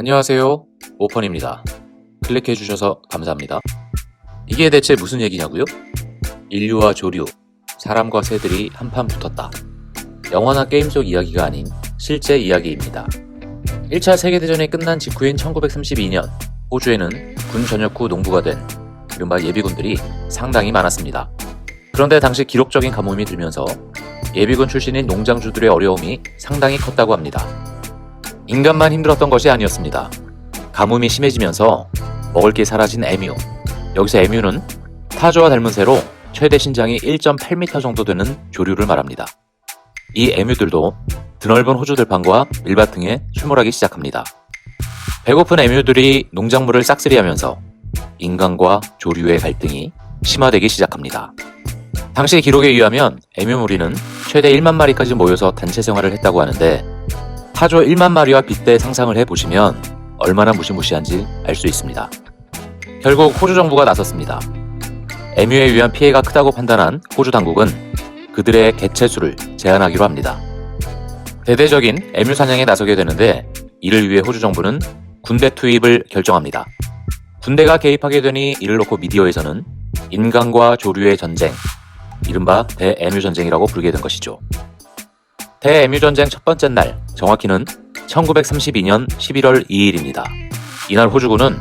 안녕하세요, 오펀입니다. 클릭해주셔서 감사합니다. 이게 대체 무슨 얘기냐고요? 인류와 조류, 사람과 새들이 한판 붙었다. 영화나 게임 속 이야기가 아닌 실제 이야기입니다. 1차 세계대전이 끝난 직후인 1932년, 호주에는 군 전역 후 농부가 된 이른바 예비군들이 상당히 많았습니다. 그런데 당시 기록적인 가뭄이 들면서 예비군 출신인 농장주들의 어려움이 상당히 컸다고 합니다. 인간만 힘들었던 것이 아니었습니다. 가뭄이 심해지면서 먹을 게 사라진 에뮤. 여기서 에뮤는 타조와 닮은 새로 최대 신장이 1.8m 정도 되는 조류를 말합니다. 이 에뮤들도 드넓은 호주 들판과 밀밭 등에 출몰하기 시작합니다. 배고픈 에뮤들이 농작물을 싹쓸이하면서 인간과 조류의 갈등이 심화되기 시작합니다. 당시 기록에 의하면 에뮤 무리는 최대 1만 마리까지 모여서 단체 생활을 했다고 하는데 타조 1만 마리와 빗대 상상을 해보시면 얼마나 무시무시한지 알 수 있습니다. 결국 호주 정부가 나섰습니다. 에뮤에 의한 피해가 크다고 판단한 호주 당국은 그들의 개체수를 제한하기로 합니다. 대대적인 에뮤 사냥에 나서게 되는데 이를 위해 호주 정부는 군대 투입을 결정합니다. 군대가 개입하게 되니 이를 놓고 미디어에서는 인간과 조류의 전쟁, 이른바 대에뮤 전쟁이라고 부르게 된 것이죠. 대에뮤 전쟁 첫 번째 날, 정확히는 1932년 11월 2일입니다. 이날 호주군은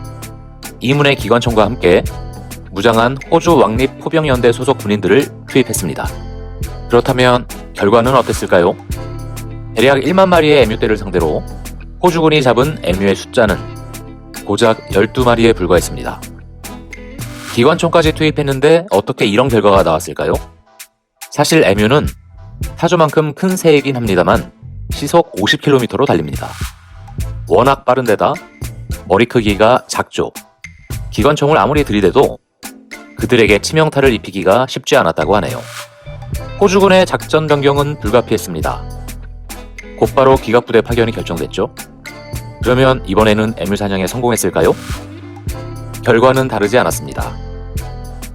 이문의 기관총과 함께 무장한 호주 왕립 포병연대 소속 군인들을 투입했습니다. 그렇다면 결과는 어땠을까요? 대략 1만 마리의 에뮤떼를 상대로 호주군이 잡은 에뮤의 숫자는 고작 12마리에 불과했습니다. 기관총까지 투입했는데 어떻게 이런 결과가 나왔을까요? 사실 에뮤는 타조만큼 큰 새이긴 합니다만 시속 50km로 달립니다. 워낙 빠른 데다 머리 크기가 작죠. 기관총을 아무리 들이대도 그들에게 치명타를 입히기가 쉽지 않았다고 하네요. 호주군의 작전 변경은 불가피했습니다. 곧바로 기갑부대 파견이 결정됐죠. 그러면 이번에는 에뮤 사냥에 성공했을까요? 결과는 다르지 않았습니다.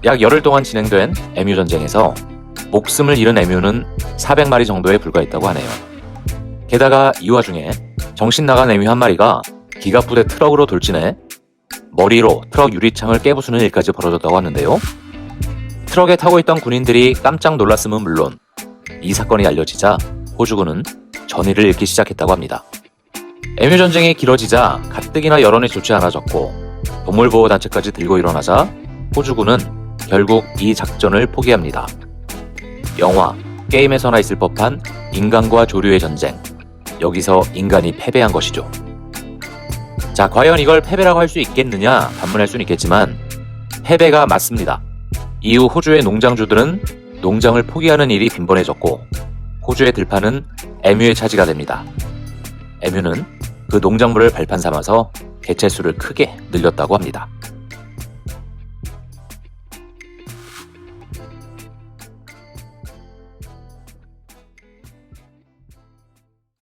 약 열흘 동안 진행된 에뮤 전쟁에서 목숨을 잃은 에뮤는 400마리 정도에 불과했다고 하네요. 게다가 이 와중에 정신 나간 에뮤 한 마리가 기갑부대 트럭으로 돌진해 머리로 트럭 유리창을 깨부수는 일까지 벌어졌다고 하는데요. 트럭에 타고 있던 군인들이 깜짝 놀랐음은 물론 이 사건이 알려지자 호주군은 전의를 잃기 시작했다고 합니다. 에뮤 전쟁이 길어지자 가뜩이나 여론이 좋지 않아졌고 동물보호단체까지 들고 일어나자 호주군은 결국 이 작전을 포기합니다. 영화, 게임에서나 있을 법한 인간과 조류의 전쟁. 여기서 인간이 패배한 것이죠. 자, 과연 이걸 패배라고 할 수 있겠느냐 반문할 수는 있겠지만 패배가 맞습니다. 이후 호주의 농장주들은 농장을 포기하는 일이 빈번해졌고 호주의 들판은 에뮤의 차지가 됩니다. 에뮤는 그 농작물을 발판 삼아서 개체수를 크게 늘렸다고 합니다.